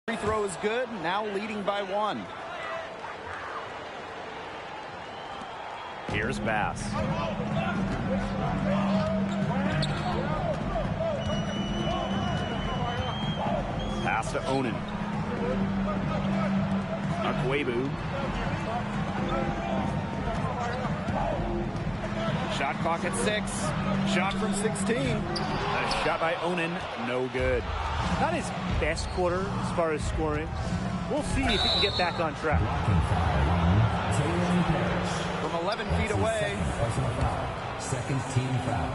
Free throw is good, now leading by 1. Here's Bass. Pass to Onan. Akwebu. Shot clock at 6. Shot from 16. A shot by Onan, no good. Not his best quarter as far as scoring. We'll see if he can get back on track. From 11 feet away. Second team foul.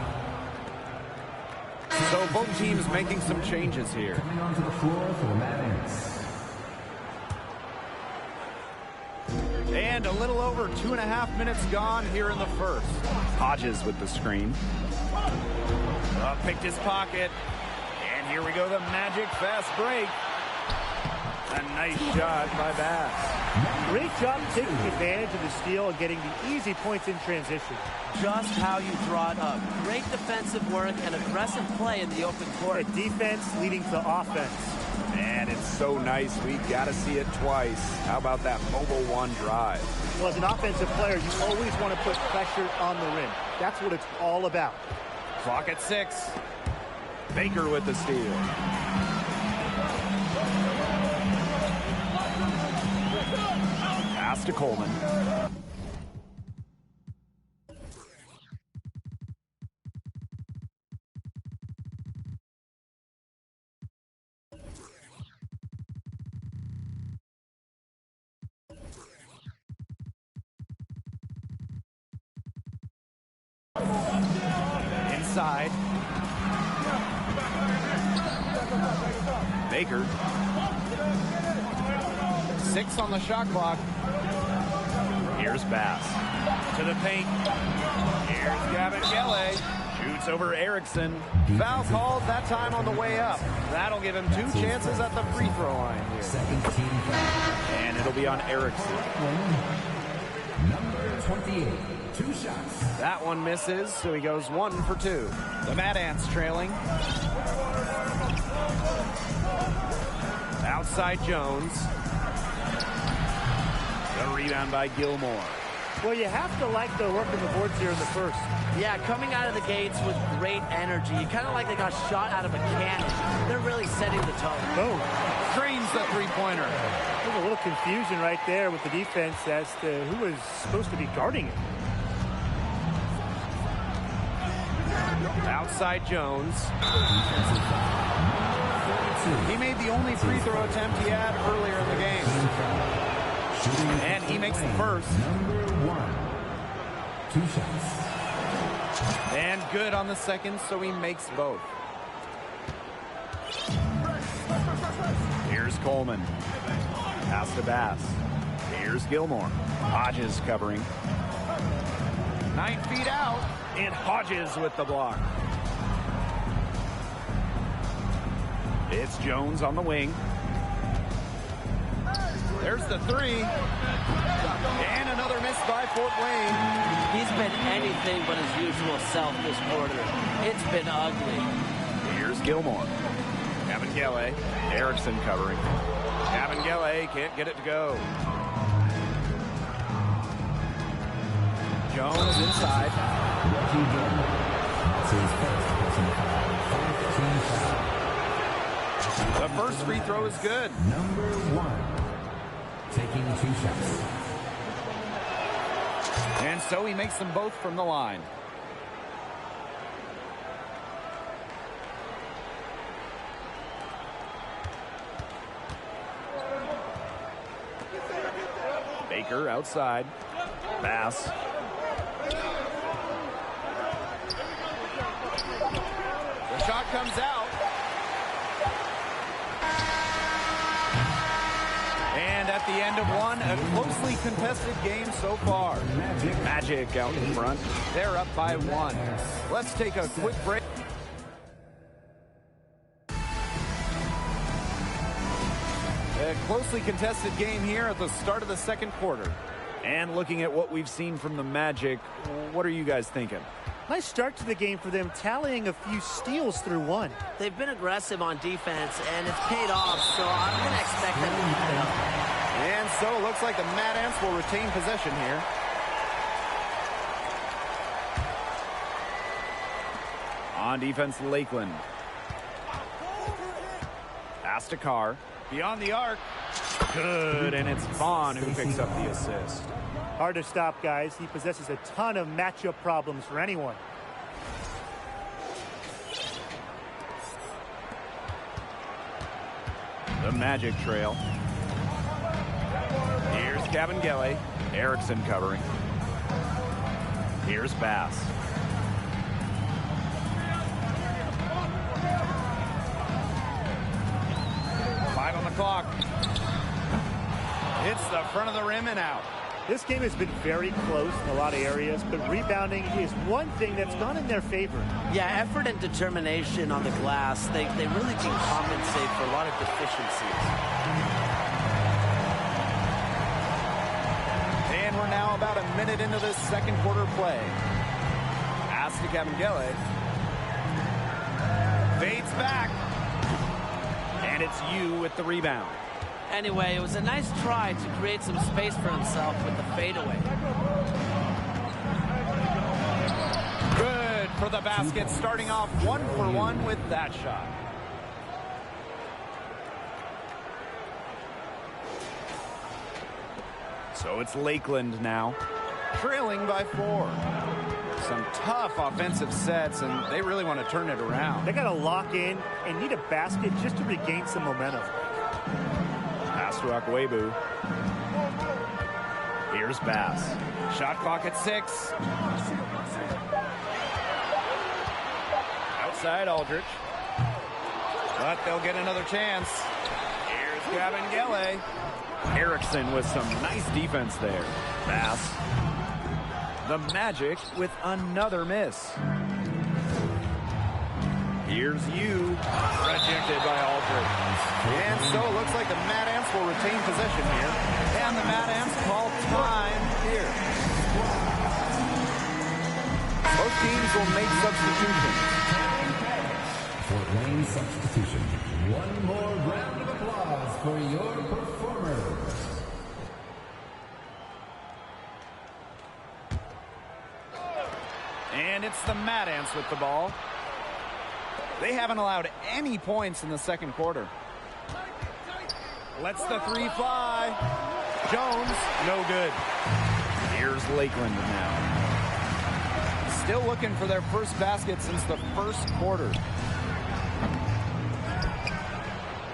So both teams making some changes here. Coming onto the floor for the Madness. And a little over 2.5 minutes gone here in the first. Hodges with the screen. Picked his pocket. And here we go, the Magic fast break. A nice shot by Bass. Great job taking advantage of the steal and getting the easy points in transition. Just how you draw it up. Great defensive work and aggressive play in the open court. Defense leading to offense. And it's so nice, we got to see it twice. How about that mobile one drive? Well, as an offensive player, you always want to put pressure on the rim. That's what it's all about. Clock at 6. Baker with the steal. Pass to Coleman. Inside. Baker. 6 on the shot clock. Here's Bass. To the paint. Here's Gavin Gele. Shoots over Erickson. Foul called that time on the way up. That'll give him 2 chances at the free throw line here. Second team foul. And it'll be on Erickson. Number 28. 2 shots. That one misses, so he goes 1 for 2. The Mad Ants trailing. Outside Jones. The rebound by Gilmore. Well, you have to like the work on the boards here in the first. Yeah, coming out of the gates with great energy. Kind of like they got shot out of a cannon. They're really setting the tone. Boom. Drains the three-pointer. There's a little confusion right there with the defense as to who was supposed to be guarding it. Outside Jones. He made the only free throw attempt he had earlier in the game. And he makes the first. Number 1. 2 shots. And good on the second, so he makes both. Here's Coleman. Pass to Bass. Here's Gilmore. Hodges covering. 9 feet out. And Hodges with the block. It's Jones on the wing. There's the 3. And another miss by Fort Wayne. He's been anything but his usual self this quarter. It's been ugly. Here's Gilmore. Gavin Gele. Erickson covering. Gavin Gele can't get it to go. Jones inside. The first free throw is good. Number 1. Taking 2 shots. And so he makes them both from the line. Baker outside. Bass. The shot comes out. And at the end of one, a closely contested game so far. Magic out in front. They're up by 1. Let's take a quick break. A closely contested game here at the start of the second quarter. And looking at what we've seen from the Magic, what are you guys thinking? Nice start to the game for them, tallying a few steals through one. They've been aggressive on defense, and it's paid off, so I'm going to expect them to keep it up. And so it looks like the Mad Ants will retain possession here. On defense, Lakeland. Pass to Carr. Beyond the arc. Good, and it's Vaughn who picks up the assist. Hard to stop, guys. He possesses a ton of matchup problems for anyone. The Magic trail. Here's Kabengele. Erickson covering. Here's Bass. Five on the clock. Hits the front of the rim and out. This game has been very close in a lot of areas, but rebounding is one thing that's gone in their favor. Yeah, effort and determination on the glass, they really can compensate for a lot of deficiencies. And we're now about a minute into this second quarter play. Pass to Kabengele. Fades back. And it's you with the rebound. Anyway, it was a nice try to create some space for himself with the fadeaway. Good for the basket, starting off 1-for-1 with that shot. So it's Lakeland now, trailing by 4. Some tough offensive sets, and they really want to turn it around. They got to lock in and need a basket just to regain some momentum. Pass to Akwebu. Here's Bass. Shot clock at 6. Outside Aldrich. But they'll get another chance. Here's Kabengele. Erickson with some nice defense there. Bass. The Magic with another miss. Here's you. Rejected by Aldrich. And so it looks like the Mad Ants will retain possession here. And the Mad Ants call time here. Both teams will make substitutions. For lane substitution, one more round of applause for your performers. And it's the Mad Ants with the ball. They haven't allowed any points in the second quarter. Lets the 3 fly. Jones, no good. Here's Lakeland now. Still looking for their first basket since the first quarter.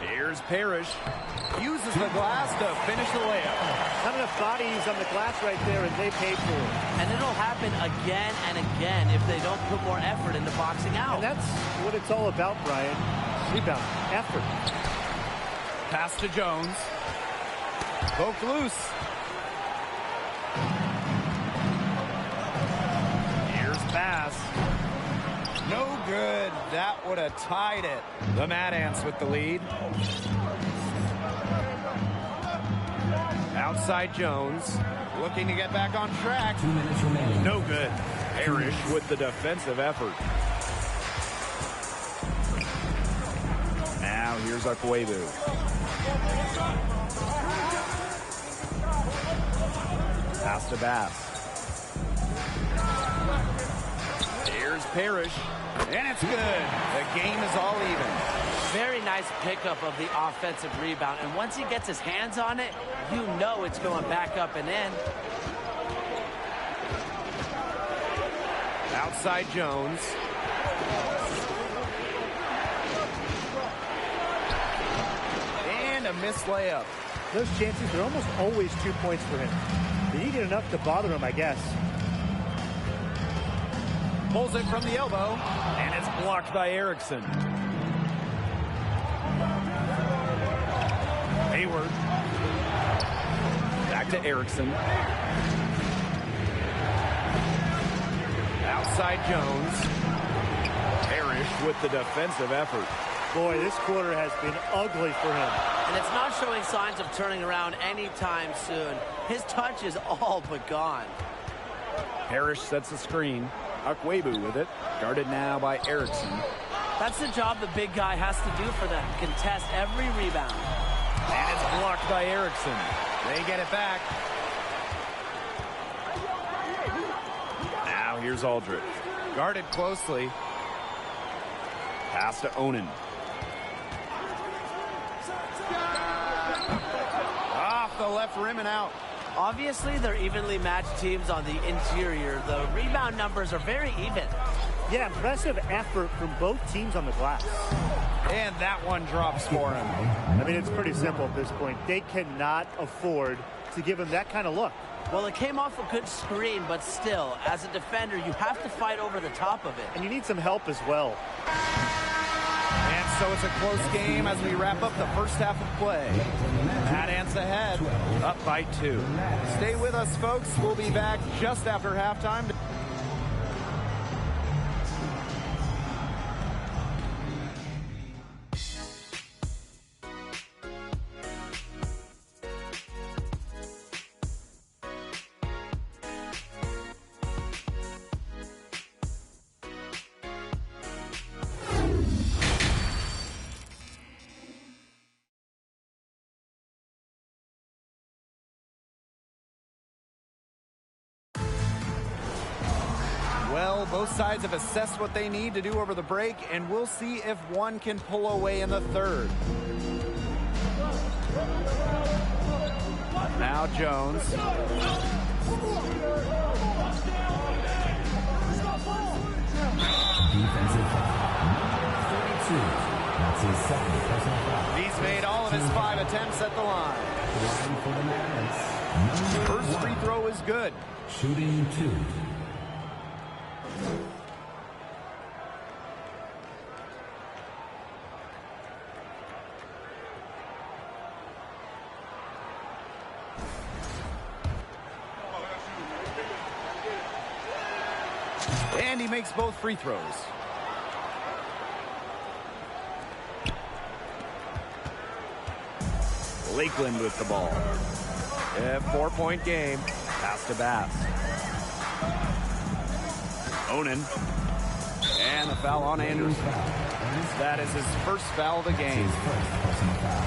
Here's Parrish. Uses the glass to finish the layup. Not enough bodies on the glass right there, and they paid for it. And it'll happen again and again if they don't put more effort into boxing out. And that's what it's all about, Brian. Rebound, effort. Pass to Jones. Poked loose. Here's Bass. No good. That would have tied it. The Mad Ants with the lead. Outside Jones. Looking to get back on track. 2 minutes remaining. No good. Parrish with the defensive effort. Now here's Akwebu. Pass to Bass. Here's Parrish. And it's good. The game is all even. Very nice pickup of the offensive rebound. And once he gets his hands on it, you know it's going back up and in. Outside Jones. And a missed layup. Those chances are almost always 2 points for him. They needed enough to bother him, I guess. Pulls it from the elbow. And it's blocked by Erickson. Hayward. Back to Erickson. Outside Jones. Parrish with the defensive effort. Boy, this quarter has been ugly for him. And it's not showing signs of turning around anytime soon. His touch is all but gone. Parrish sets the screen. Akwebu with it. Guarded now by Erickson. That's the job the big guy has to do for them. Contest every rebound. And it's blocked by Erickson. They get it back. Now here's Aldridge. Guarded closely. Pass to Onan. Off the left rim and out. Obviously, they're evenly matched teams on the interior. The rebound numbers are very even. Yeah, impressive effort from both teams on the glass. And that one drops for him. I mean, it's pretty simple at this point. They cannot afford to give him that kind of look. Well, it came off a good screen, but still, as a defender, you have to fight over the top of it. And you need some help as well. And so it's a close game as we wrap up the first half of play. Mad Ants ahead, up by 2. Stay with us, folks. We'll be back just after halftime. Well, both sides have assessed what they need to do over the break, and we'll see if one can pull away in the third. Now Jones. Defensive foul. Number 32. That's his second personal foul. He's made all of his 5 attempts at the line. Line for the Mavs. First free throw is good. Shooting 2. And he makes both free throws. Lakeland with the ball. A 4-point game. Pass to Bass. Onan. And the foul on Anderson. That is his first foul of the game. His first personal foul.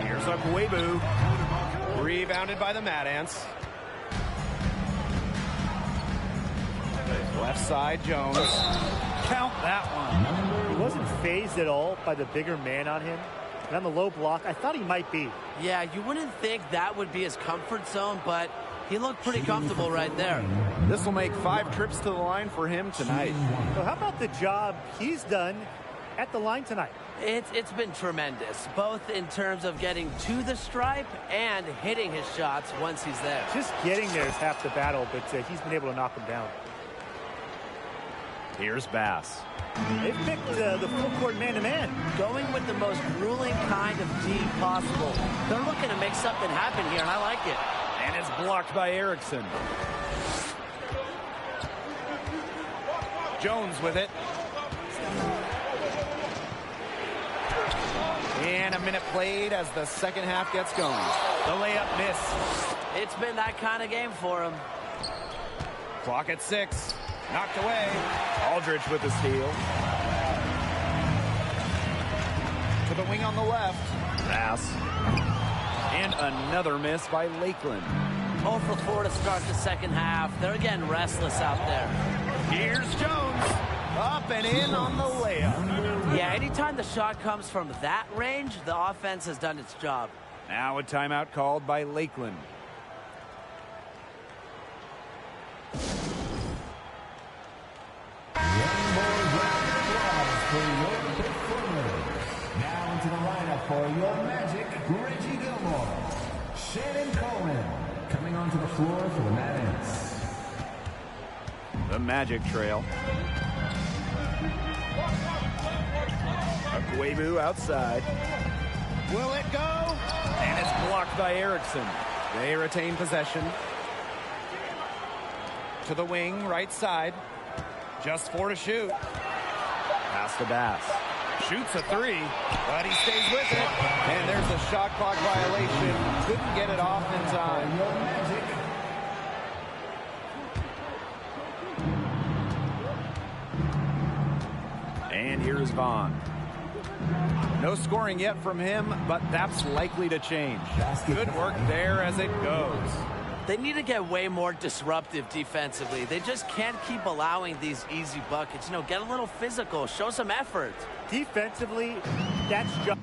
Here's Akwebu. Rebounded by the Mad Ants. Left side, Jones. Count that one. He wasn't phased at all by the bigger man on him. And on the low block, I thought he might be. Yeah, you wouldn't think that would be his comfort zone, but he looked pretty comfortable right there. This will make 5 trips to the line for him tonight. So how about the job he's done at the line tonight? It's been tremendous, both in terms of getting to the stripe and hitting his shots once he's there. Just getting there is half the battle, but he's been able to knock him down. Here's Bass. They've picked the full court man-to-man. Going with the most grueling kind of D possible. They're looking to make something happen here, and I like it. And it's blocked by Erickson. Jones with it. And a minute played as the second half gets going. The layup missed. It's been that kind of game for him. Clock at 6. Knocked away. Aldridge with the steal. To the wing on the left. Pass. And another miss by Lakeland. 0 for 4 to start the second half. They're again restless out there. Here's Jones. Up and in on the layup. Yeah, anytime the shot comes from that range, the offense has done its job. Now a timeout called by Lakeland. One more round of applause for your performers. Now into the lineup for your Magic, Reggie Gilmore. Shannon Coleman coming onto the floor for the Mad Ants. The Magic trail. Akwebu outside. Will it go? And it's blocked by Erickson. They retain possession. To the wing, right side. Just 4 to shoot. Pass to Bass. Shoots a three, but he stays with it. And there's a shot clock violation. Couldn't get it off in time. And here's Vaughn. No scoring yet from him, but that's likely to change. Good work there as it goes. They need to get way more disruptive defensively. They just can't keep allowing these easy buckets. You know, get a little physical, show some effort. Defensively, that's just...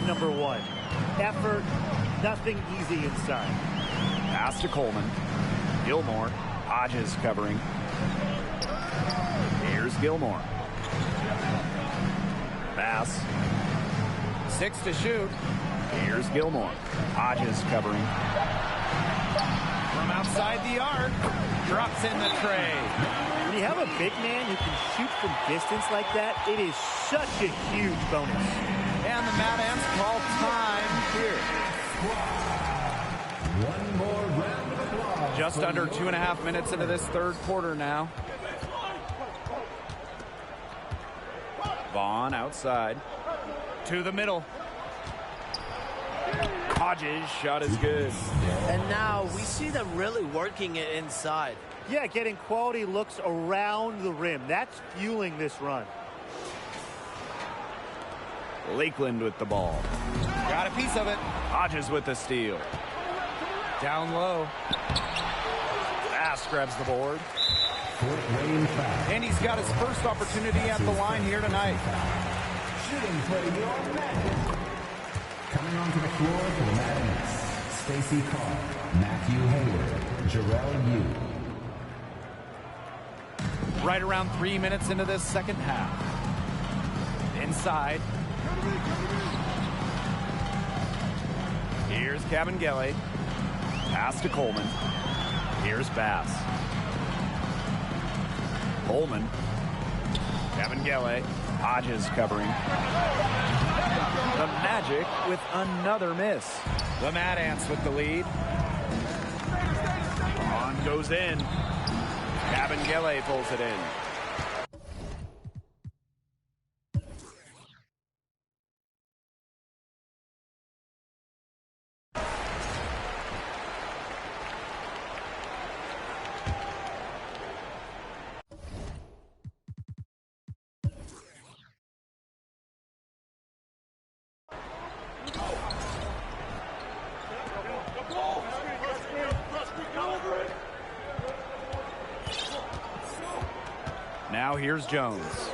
Number one, effort, nothing easy inside. Pass to Coleman. Gilmore. Hodges covering. Here's Gilmore. Pass. 6 to shoot. Here's Gilmore. Hodges covering. From outside the arc. Drops in the tray. When you have a big man who can shoot from distance like that, it is such a huge bonus. And the Mad Ants call time here. One more round of applause. Just under 2.5 minutes into this third quarter now. Vaughn outside. To the middle. Hodges' shot is good. And now we see them really working it inside. Yeah, getting quality looks around the rim. That's fueling this run. Lakeland with the ball. Got a piece of it. Hodges with the steal. Down low. Bass grabs the board. And he's got his first opportunity at the line here tonight. Shooting for your Magic. Coming onto the floor for the Madness. Stacey Carr, Matthew Hayward, Jarrell Yu. Right around 3 minutes into this second half. Inside. Here's Cabangele. Pass to Coleman. Here's Bass. Coleman. Cabangele. Hodges covering. The Magic with another miss. The Mad Ants with the lead. On goes in. Cabangele pulls it in. Now here's Jones.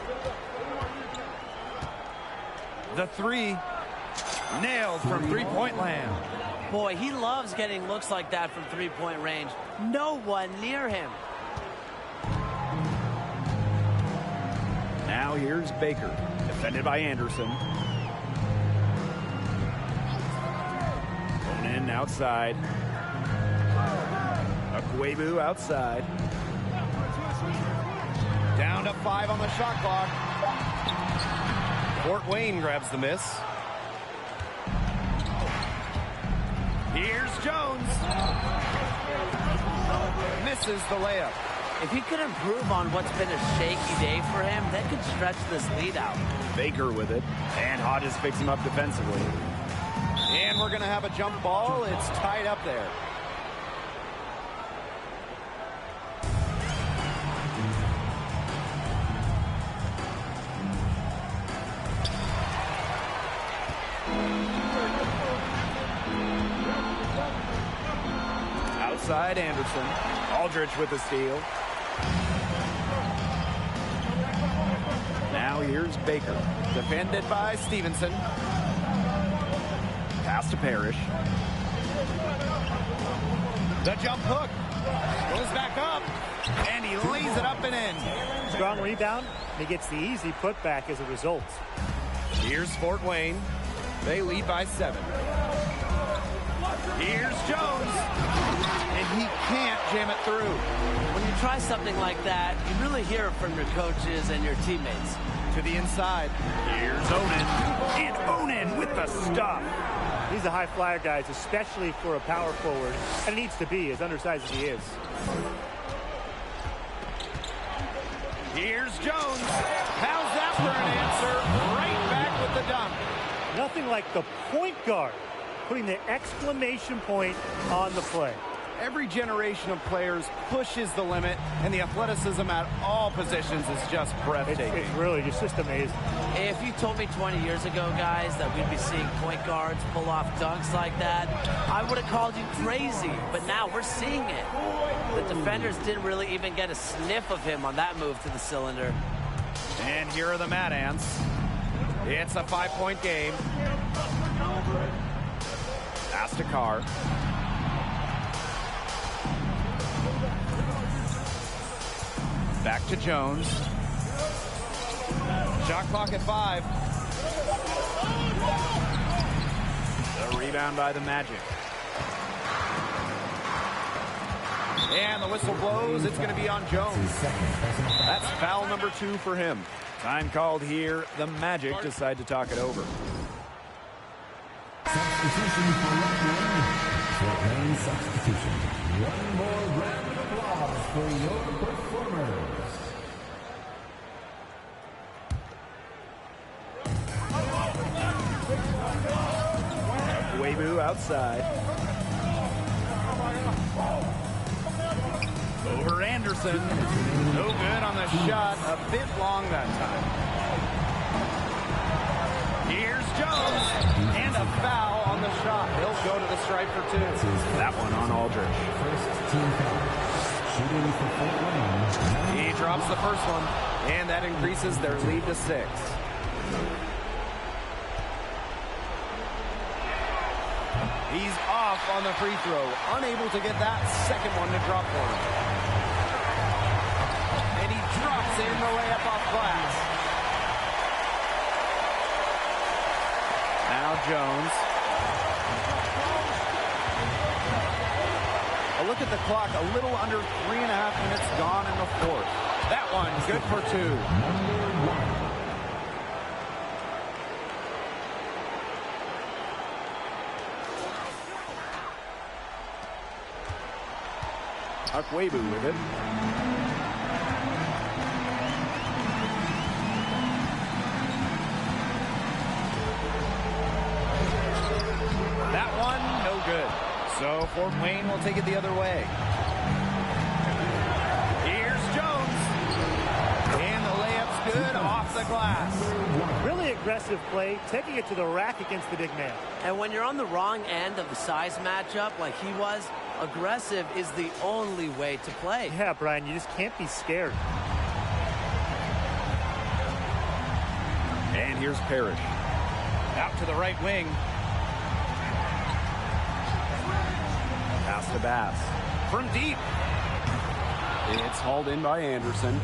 The three nailed from three-point land. Boy, he loves getting looks like that from three-point range. No one near him. Now here's Baker, defended by Anderson. Onen outside. Akwebu outside. Down to 5 on the shot clock. Fort Wayne grabs the miss. Here's Jones. Misses the layup. If he could improve on what's been a shaky day for him, that could stretch this lead out. Baker with it. And Hodges picks him up defensively. And we're going to have a jump ball. It's tied up there. Outside Anderson. Aldridge with the steal. Now here's Baker. Defended by Stevenson. Pass to Parrish. The jump hook. Goes back up. And he lays it up and in. Strong rebound. And he gets the easy putback as a result. Here's Fort Wayne. They lead by 7. Here's Jones. And he can't jam it through. When you try something like that, you really hear it from your coaches and your teammates. to the inside. Here's Onan. And Onan with the stuff. He's a high flyer, guys, especially for a power forward. And he needs to be, as undersized as he is. Here's Jones. How's that for an answer? Right back with the dunk. Nothing like the point guard putting the exclamation point on the play. Every generation of players pushes the limit, and the athleticism at all positions is just breathtaking. It's really just amazing. If you told me 20 years ago, guys, that we'd be seeing point guards pull off dunks like that, I would have called you crazy. But now we're seeing it. The defenders didn't really even get a sniff of him on that move to the cylinder. And here are the Mad Ants. It's a 5-point game. Pass to Carr. Back to Jones. Shot clock at 5. The rebound by the Magic. And the whistle blows. It's going to be on Jones. That's foul number 2 for him. Time called here. The Magic decide to talk it over. Substitution for Fort Wayne substitution. One more round of applause for your performers. Webu outside. Over Anderson. No good on the shot. A bit long that time. Here's Jones. And a foul on the shot. He'll go to the stripe for 2. That one on Aldridge. First team foul. Shooting for Fort Wayne. He drops the first one, and that increases their lead to 6. He's off on the free throw, unable to get that second one to drop for him. And he drops in the layup off glass. Now Jones. A look at the clock, a little under 3.5 minutes gone in the fourth. That one, good for 2. Number 1. Webu with it. That one, no good. So Fort Wayne will take it the other way. Here's Jones. And the layup's good off the glass. Really aggressive play, taking it to the rack against the big man. And when you're on the wrong end of the size matchup like he was, aggressive is the only way to play. Yeah, Brian, you just can't be scared. And here's Parrish. Out to the right wing. Pass to Bass. From deep. It's hauled in by Anderson.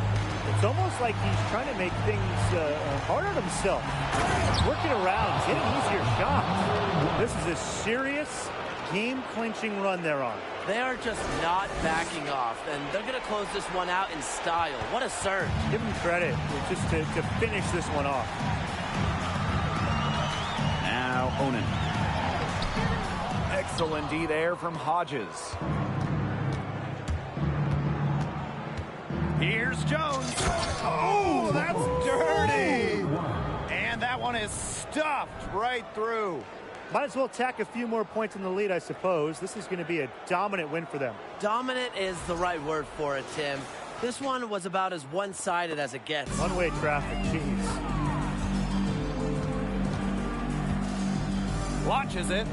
It's almost like he's trying to make things hard on himself. He's working around. He's hitting easier shots. This is a serious game-clinching run they're on. They are just not backing off, and they're going to close this one out in style. What a surge. Give him credit just to finish this one off. Now Onan. Excellent D there from Hodges. Here's Jones. Oh, that's dirty. And that one is stuffed right through. Might as well tack a few more points in the lead, I suppose. This is going to be a dominant win for them. Dominant is the right word for it, Tim. This one was about as one-sided as it gets. One-way traffic, jeez. Launches it.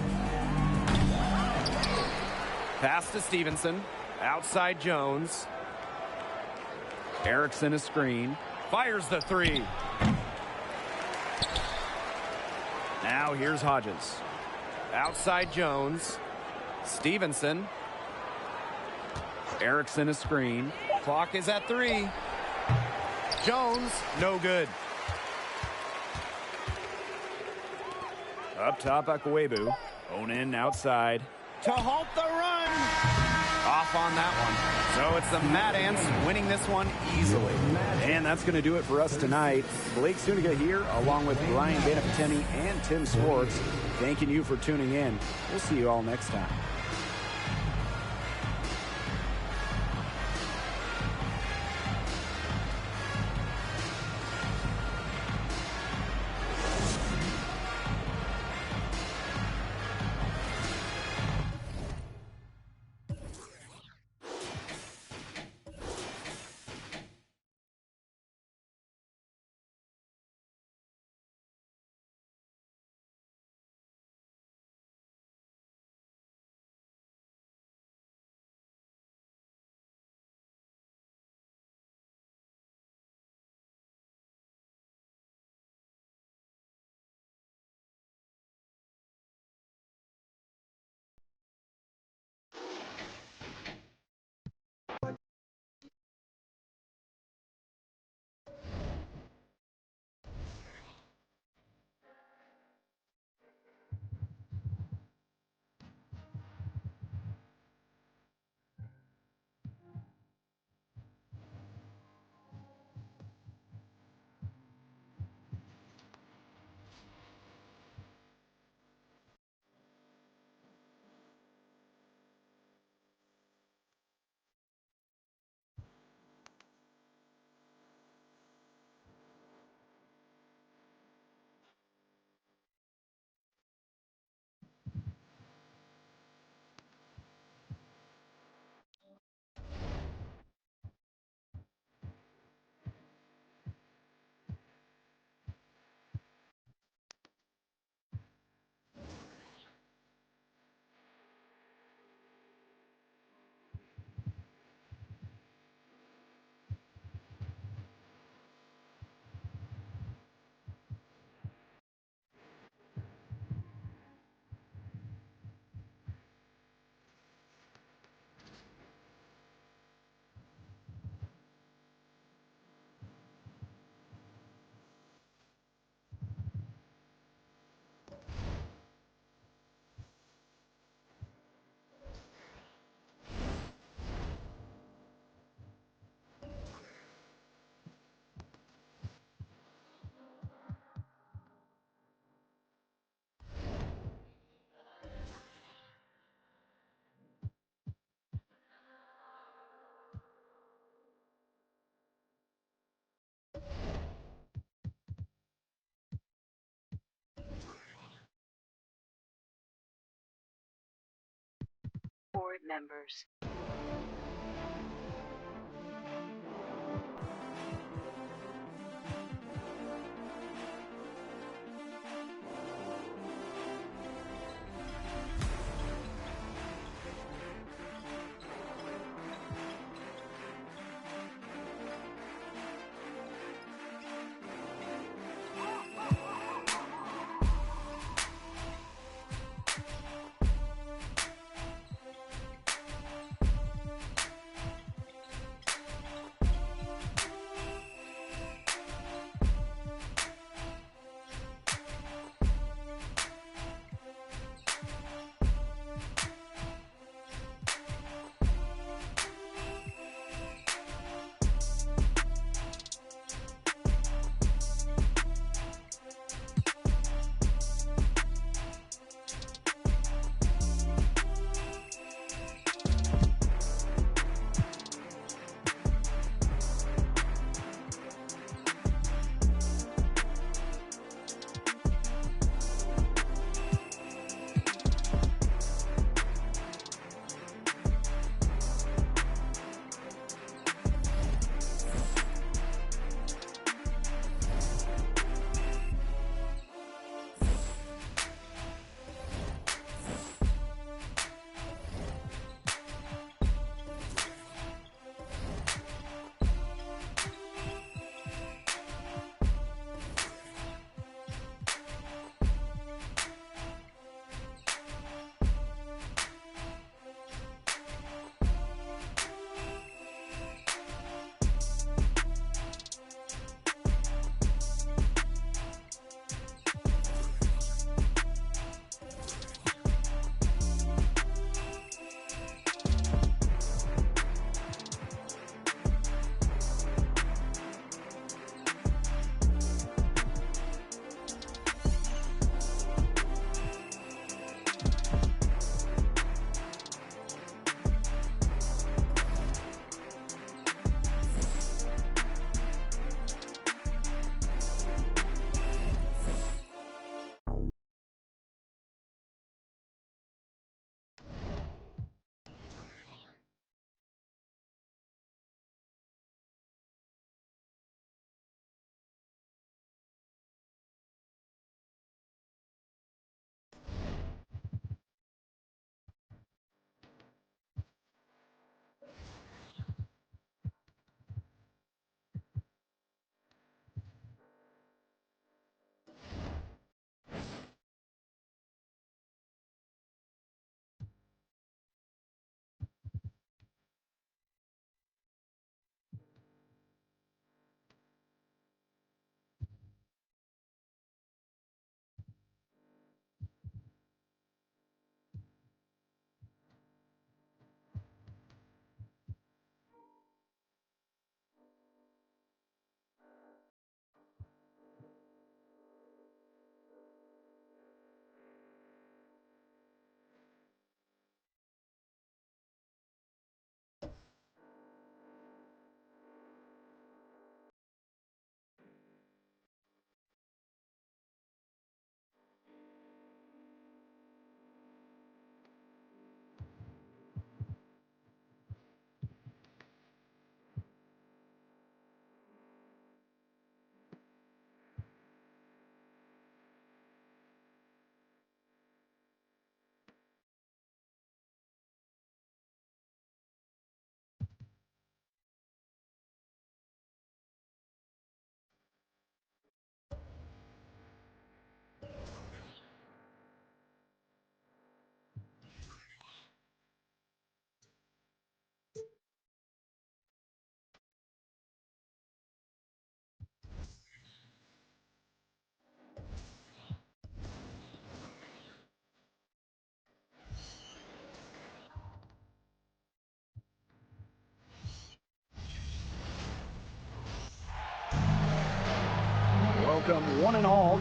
Pass to Stevenson. Outside Jones. Erickson a screen. Fires the 3. Now here's Hodges. Outside Jones. Stevenson. Erickson a screen. Clock is at 3. Jones, no good. Up top, Webu. Onan outside. To halt the run. Off on that one. So it's the Mad Ants winning this one easily. And that's going to do it for us tonight. Blake Suniga here, along with Brian Banafiteni and Tim Swartz, thanking you for tuning in. We'll see you all next time. Board members. welcome one and all.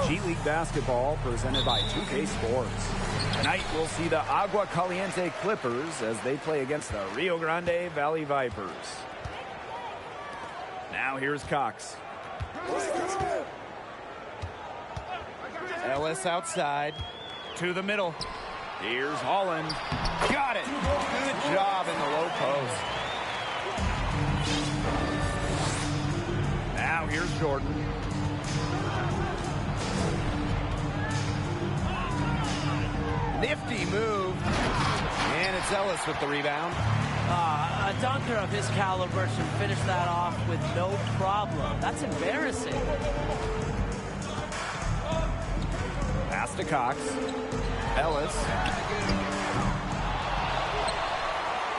G League basketball presented by 2K Sports. Tonight we'll see the Agua Caliente Clippers as they play against the Rio Grande Valley Vipers. Now here's Cox. Ellis outside to the middle. Here's Holland. Got it. Good job in the low post. Now here's Jordan. Nifty move. And it's Ellis with the rebound. A dunker of his caliber should finish that off with no problem. That's embarrassing. Pass to Cox. Ellis.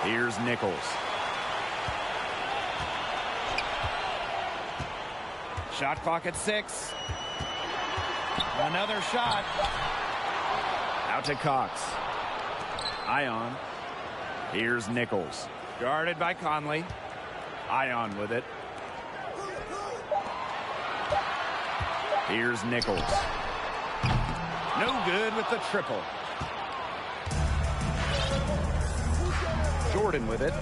Here's Nichols. Shot clock at 6. Another shot. Out to Cox. Ion. Here's Nichols. Guarded by Conley. Ion with it. Here's Nichols. No good with the triple. Jordan with it.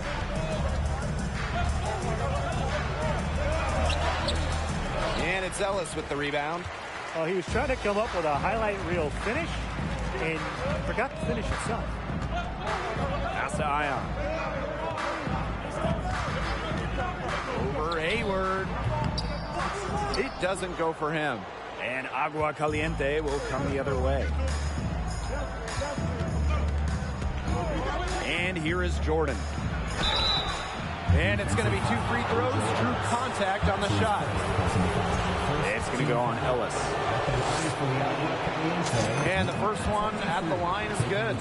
And it's Ellis with the rebound. Well, he was trying to come up with a highlight reel finish and forgot to finish himself. Pass to Ion. Over Hayward. It doesn't go for him. And Agua Caliente will come the other way. And here is Jordan. And it's going to be 2 free throws. True contact on the shot. It's going to go on Ellis. And the first one at the line is good.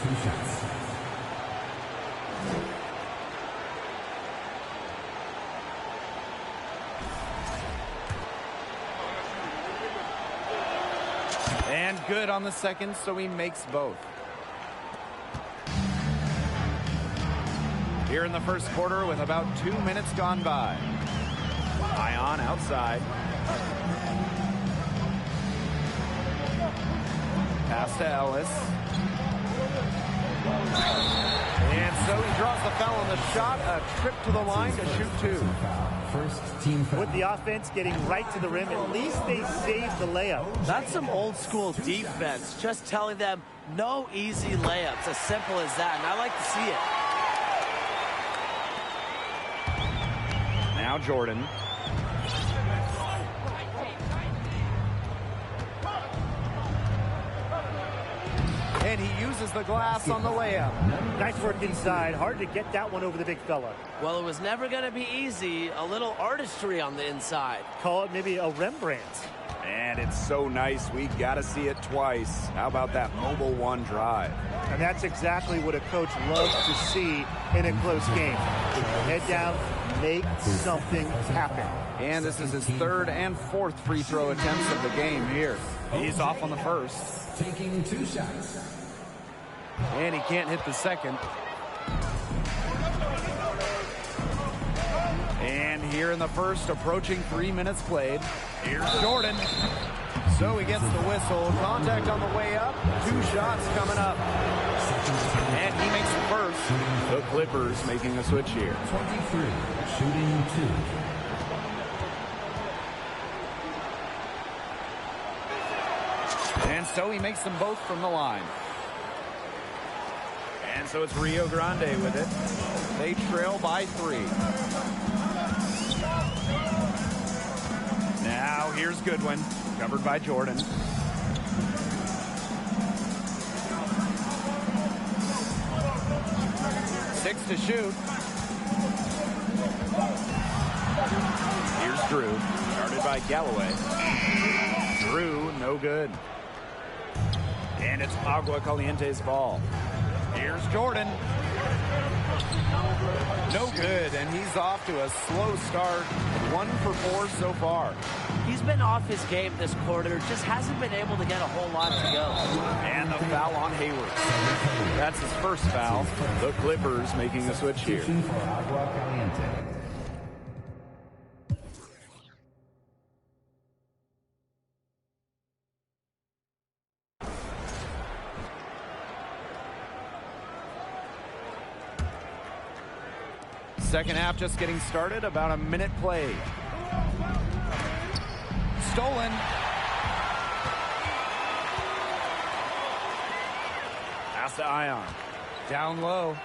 And good on the second, so he makes both. Here in the first quarter with about 2 minutes gone by. Ion outside. Pass to Ellis. And so he draws the foul on the shot. A trip to the line to shoot 2. First team foul. With the offense getting right to the rim, at least they saved the layup. That's some old school defense. Just telling them no easy layups. As simple as that. And I like to see it. Now Jordan. And he uses the glass on the layup. Nice work inside. Hard to get that one over the big fella. Well, it was never going to be easy. A little artistry on the inside. Call it maybe a Rembrandt. And it's so nice. We got to see it twice. How about that mobile one drive? And that's exactly what a coach loves to see in a close game. Head down, make something happen. And this is his third and fourth free throw attempts of the game here. He's off on the first. Taking 2 shots. And he can't hit the second. And here in the first, approaching 3 minutes played. Here's Jordan. So he gets the whistle. Contact on the way up. 2 shots coming up. And he makes the first. The Clippers making a switch here. 23, shooting 2. And so he makes them both from the line. And so it's Rio Grande with it. They trail by 3. Now here's Goodwin, covered by Jordan. Six to shoot. Here's Drew, guarded by Galloway. Drew, no good. And it's Agua Caliente's ball. Here's Jordan. No good, and he's off to a slow start. 1 for 4 so far. He's been off his game this quarter. Just hasn't been able to get a whole lot to go. And the foul on Hayward. That's his first foul. The Clippers making a switch here. For Agua Caliente. Second half just getting started, about a minute played. Stolen. Pass to Ion. Down low.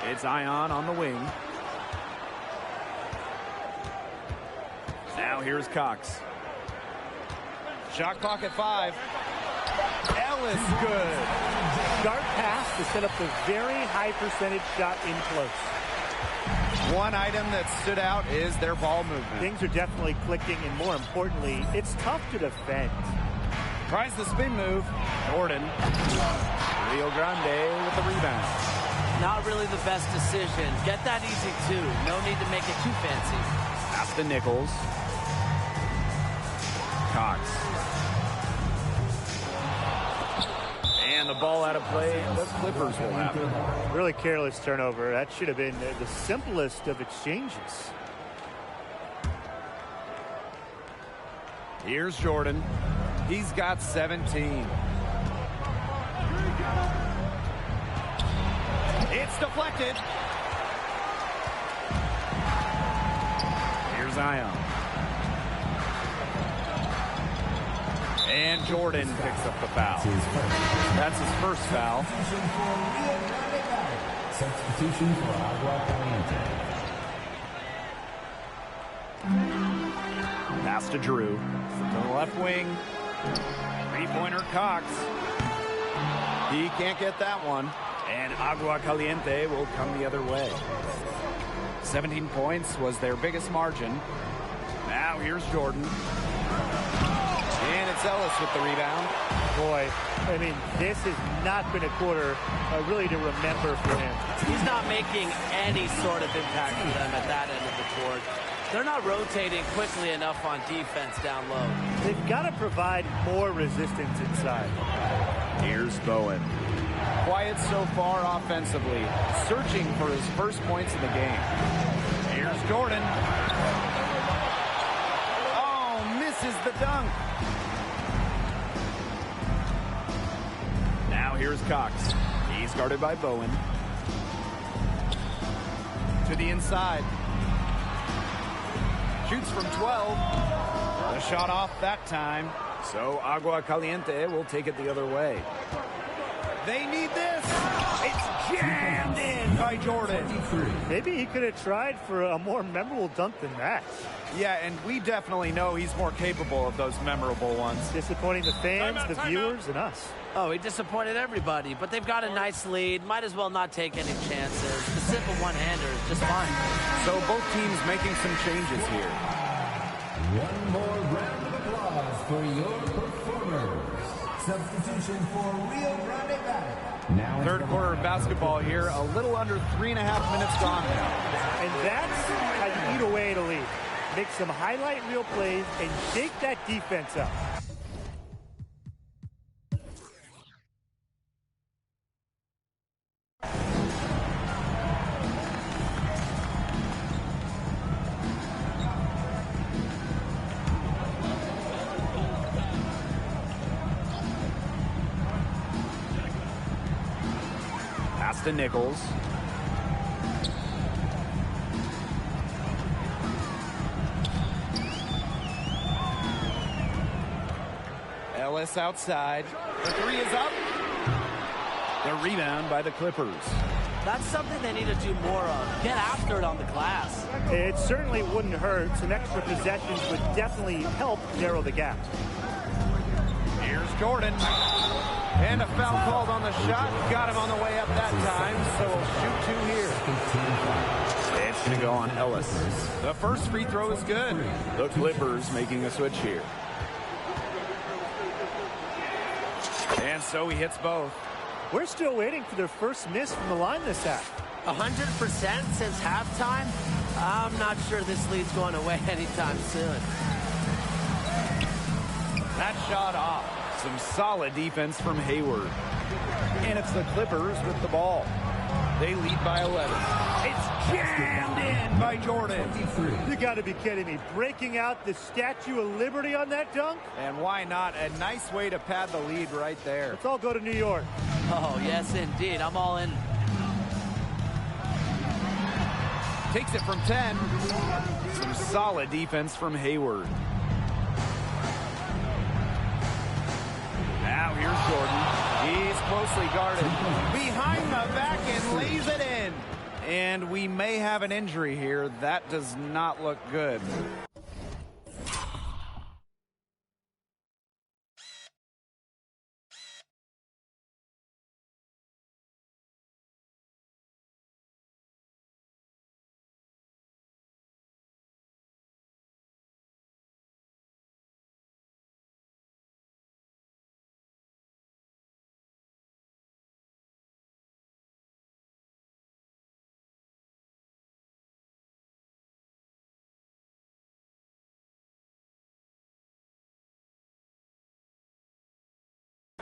It's Ion on the wing. Now here's Cox. Shot clock at 5. Ellis good. Sharp pass to set up the very high percentage shot in close. One item that stood out is their ball movement. Things are definitely clicking, and more importantly, it's tough to defend. Tries the spin move. Jordan. Rio Grande with the rebound. Not really the best decision. Get that easy, too. No need to make it too fancy. Pass to Nichols. Cox. And the ball out of play. The Clippers will have it. Really careless turnover. That should have been the simplest of exchanges. Here's Jordan. He's got 17. It's deflected. Here's Ion. And Jordan picks up the foul. That's his first foul. Substitution for Agua Caliente. Pass to Drew. To the left wing. Three-pointer Cox. He can't get that one. And Agua Caliente will come the other way. 17 points was their biggest margin. Now here's Jordan. And it's Ellis with the rebound. Boy, I mean, this has not been a quarter really to remember for him. He's not making any sort of impact for them at that end of the court. They're not rotating quickly enough on defense down low. They've got to provide more resistance inside. Here's Bowen. Quiet so far offensively, searching for his first points of the game. Here's Jordan. Oh, misses the dunk. Now here's Cox. He's guarded by Bowen. To the inside. Shoots from 12. The shot off that time. So Agua Caliente will take it the other way. They need this. It's jammed in by Jordan. Maybe he could have tried for a more memorable dunk than that. Yeah, and we definitely know he's more capable of those memorable ones. Disappointing the fans, the viewers, and us. Oh, he disappointed everybody, but they've got a nice lead. Might as well not take any chances. The simple one-hander is just fine. So both teams making some changes here. One more round of applause for your performers. Substitution for Rio Grande Valley. Now Third quarter of basketball here, a little under 3.5 minutes gone now. And that's how you eat away at a lead. Make some highlight reel plays and shake that defense up. Pass to Nichols. Ellis outside. The three is up. The rebound by the Clippers. That's something they need to do more of. Get after it on the glass. It certainly wouldn't hurt. Some extra possessions would definitely help narrow the gap. Here's Jordan. And a foul called on the shot. Got him on the way up that time, so we'll shoot two here. It's going to go on Ellis. The first free throw is good. The Clippers making a switch here. And so he hits both. We're still waiting for their first miss from the line this half. 100% since halftime? I'm not sure this lead's going away anytime soon. That shot off. Some solid defense from Hayward. And it's the Clippers with the ball. They lead by 11. It's jammed in by Jordan. You got to be kidding me. Breaking out the Statue of Liberty on that dunk? And why not? A nice way to pad the lead right there. Let's all go to New York. Oh, yes, indeed. I'm all in. Takes it from 10. Some solid defense from Hayward. Now here's Jordan. He's closely guarded. Behind the back and lays it in. And we may have an injury here. That does not look good.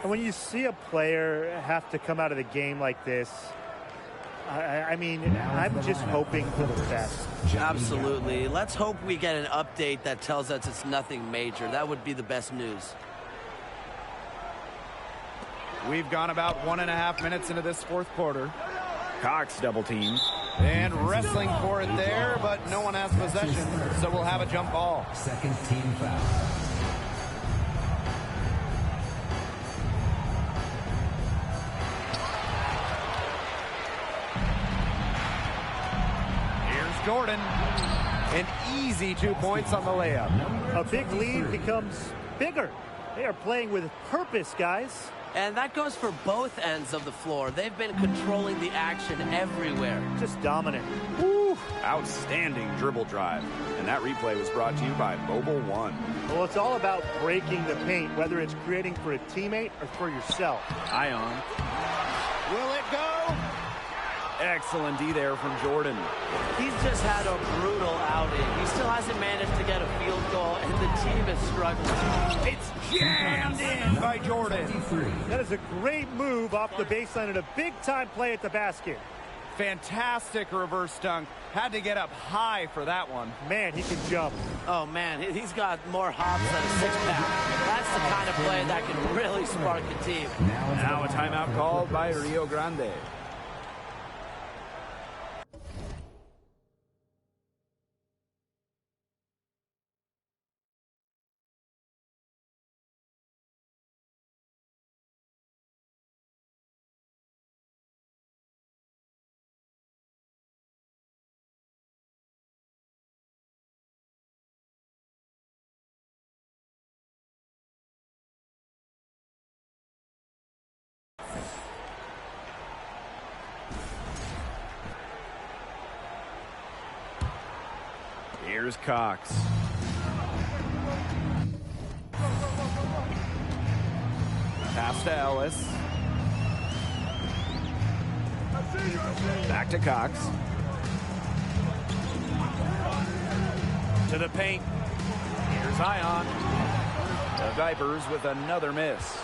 And when you see a player have to come out of the game like this, I mean, I'm just hoping for the best. Absolutely. Let's hope we get an update that tells us it's nothing major. That would be the best news. We've gone about 1.5 minutes into this fourth quarter. Cox double team. And wrestling for it there, but no one has possession, so we'll have a jump ball. Second team foul. Jordan, an easy 2 points on the layup. A big lead becomes bigger. They are playing with purpose, guys. And that goes for both ends of the floor. They've been controlling the action everywhere. Just dominant. Woo! Outstanding dribble drive. And that replay was brought to you by Mobile One. Well, it's all about breaking the paint, whether it's creating for a teammate or for yourself. Ion. Will it go? Excellent D there from Jordan. He's just had a brutal outing. He still hasn't managed to get a field goal, and the team is struggling. It's jammed in by Jordan. That is a great move off the baseline and a big-time play at the basket. Fantastic reverse dunk. Had to get up high for that one. Man, he can jump. Oh, man, he's got more hops than a six-pack. That's the kind of play that can really spark the team. Now a timeout called by Rio Grande. Here's Cox. Pass to Ellis. Back to Cox. To the paint. Here's Ion. The Vipers with another miss.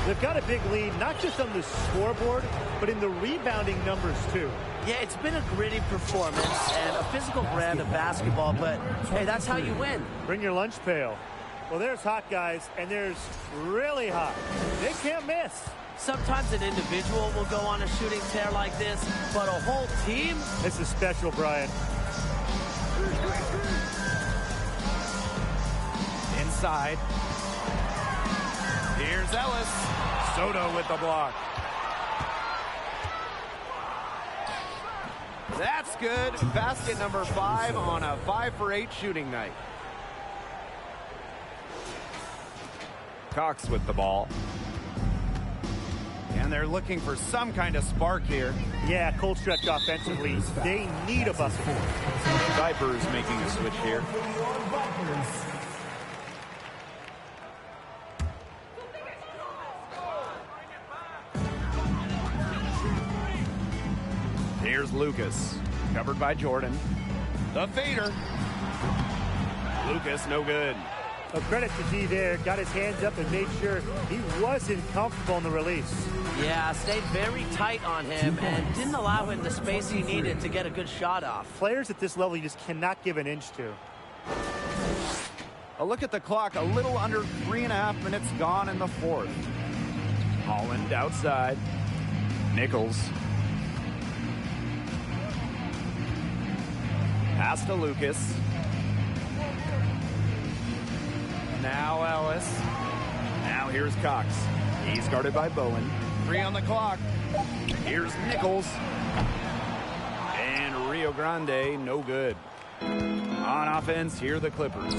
They've got a big lead, not just on the scoreboard, but in the rebounding numbers, too. Yeah, it's been a gritty performance and a physical brand of basketball, but, hey, that's how you win. Bring your lunch pail. Well, there's hot guys, and there's really hot. They can't miss. Sometimes an individual will go on a shooting tear like this, but a whole team? This is special, Brian. Inside. Here's Ellis. Soto with the block. That's good. Basket number 5 on a 5-for-8 shooting night. Cox with the ball. And they're looking for some kind of spark here. Yeah, cold stretch offensively. They need a bucket. Vipers making a switch here. Here's Lucas. Covered by Jordan. The fader. Lucas, no good. A credit to D there. Got his hands up and made sure he wasn't comfortable in the release. Yeah, stayed very tight on him and didn't allow him the space he needed to get a good shot off. Players at this level you just cannot give an inch to. A look at the clock. A little under 3.5 minutes gone in the fourth. Holland outside. Nichols. Pass to Lucas. Now Ellis. Now here's Cox. He's guarded by Bowen. 3 on the clock. Here's Nichols. And Rio Grande, no good. On offense, here are the Clippers.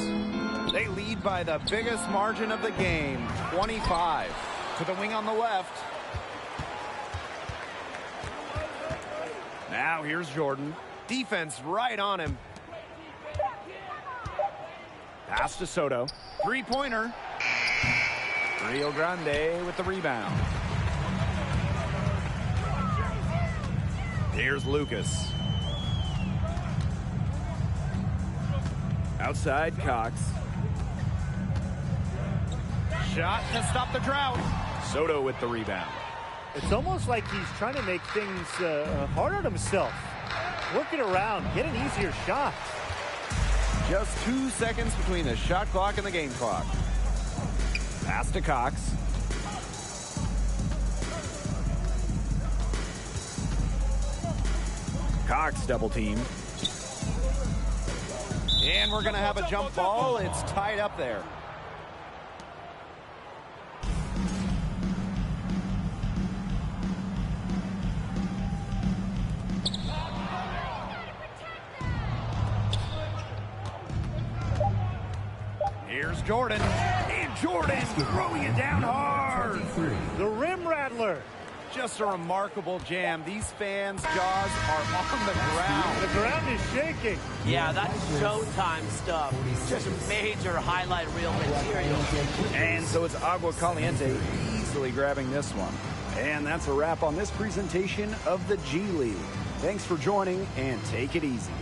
They lead by the biggest margin of the game, 25. To the wing on the left. Now here's Jordan. Defense right on him. Pass to Soto. 3-pointer. Rio Grande with the rebound. Here's Lucas. Outside, Cox. Shot to stop the drought. Soto with the rebound. It's almost like he's trying to make things hard on himself. Working around, get an easier shot. Just 2 seconds between the shot clock and the game clock. Pass to Cox. Cox double team. And we're going to have a jump ball. It's tied up there. Here's Jordan. And Jordan throwing it down hard. The rim rattler. Just a remarkable jam. These fans' jaws are on the ground. The ground is shaking. Yeah, that's Showtime stuff. Just major highlight reel material. And so it's Agua Caliente easily grabbing this one. And that's a wrap on this presentation of the G League. Thanks for joining, and take it easy.